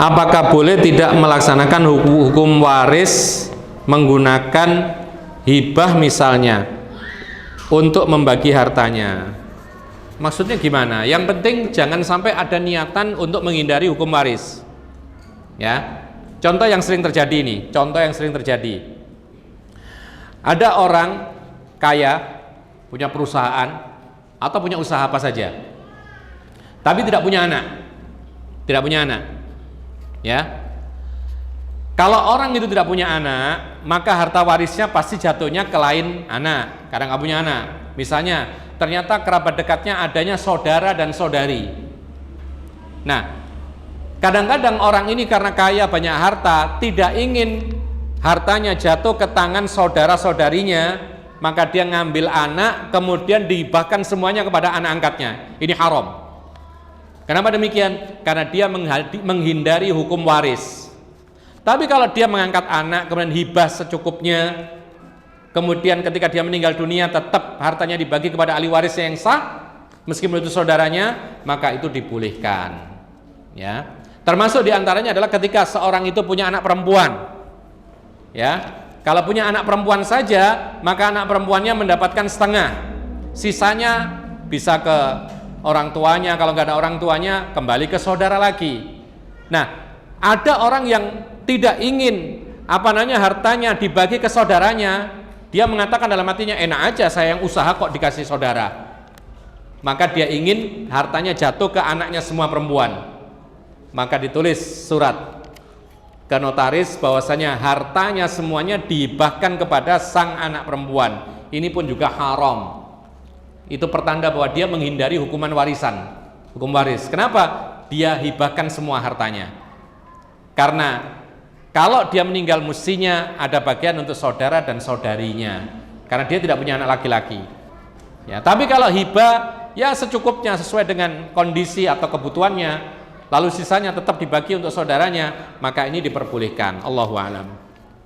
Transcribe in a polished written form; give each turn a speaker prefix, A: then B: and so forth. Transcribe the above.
A: Apakah boleh tidak melaksanakan hukum waris menggunakan hibah misalnya untuk membagi hartanya? Maksudnya gimana? Yang penting jangan sampai ada niatan untuk menghindari hukum waris. Ya. Contoh yang sering terjadi ini, contoh yang sering terjadi. Ada orang kaya, punya perusahaan atau punya usaha apa saja, tapi tidak punya anak. Tidak punya anak. Ya. Kalau orang itu tidak punya anak, maka harta warisnya pasti jatuhnya ke lain anak, karena nggak punya anak. Misalnya, ternyata kerabat dekatnya adanya saudara dan saudari. Nah, kadang-kadang orang ini karena kaya banyak harta, tidak ingin hartanya jatuh ke tangan saudara-saudarinya, maka dia ngambil anak, kemudian dihibahkan semuanya kepada anak angkatnya. Ini haram. Kenapa demikian? Karena dia menghindari hukum waris. Tapi kalau dia mengangkat anak, kemudian hibah secukupnya, kemudian ketika dia meninggal dunia tetap hartanya dibagi kepada ahli waris yang sah, meskipun itu saudaranya, maka itu dibolehkan. Ya. Termasuk diantaranya adalah ketika seorang itu punya anak perempuan. Ya, kalau punya anak perempuan saja, maka anak perempuannya mendapatkan setengah, sisanya bisa ke orang tuanya. Kalau nggak ada orang tuanya, kembali ke saudara lagi. Nah, ada orang yang tidak ingin hartanya dibagi ke saudaranya. Dia mengatakan dalam hatinya, enak aja saya yang usaha kok dikasih saudara. Maka dia ingin hartanya jatuh ke anaknya semua perempuan. Maka ditulis surat ke notaris bahwasanya hartanya semuanya dihibahkan kepada sang anak perempuan. Ini pun juga haram. Itu pertanda bahwa dia menghindari hukuman warisan, hukum waris. Kenapa? Dia hibahkan semua hartanya. Karena kalau dia meninggal mestinya ada bagian untuk saudara dan saudarinya. Karena dia tidak punya anak laki-laki. Ya, tapi kalau hibah ya secukupnya sesuai dengan kondisi atau kebutuhannya, lalu sisanya tetap dibagi untuk saudaranya, maka ini diperbolehkan. Allahu a'lam.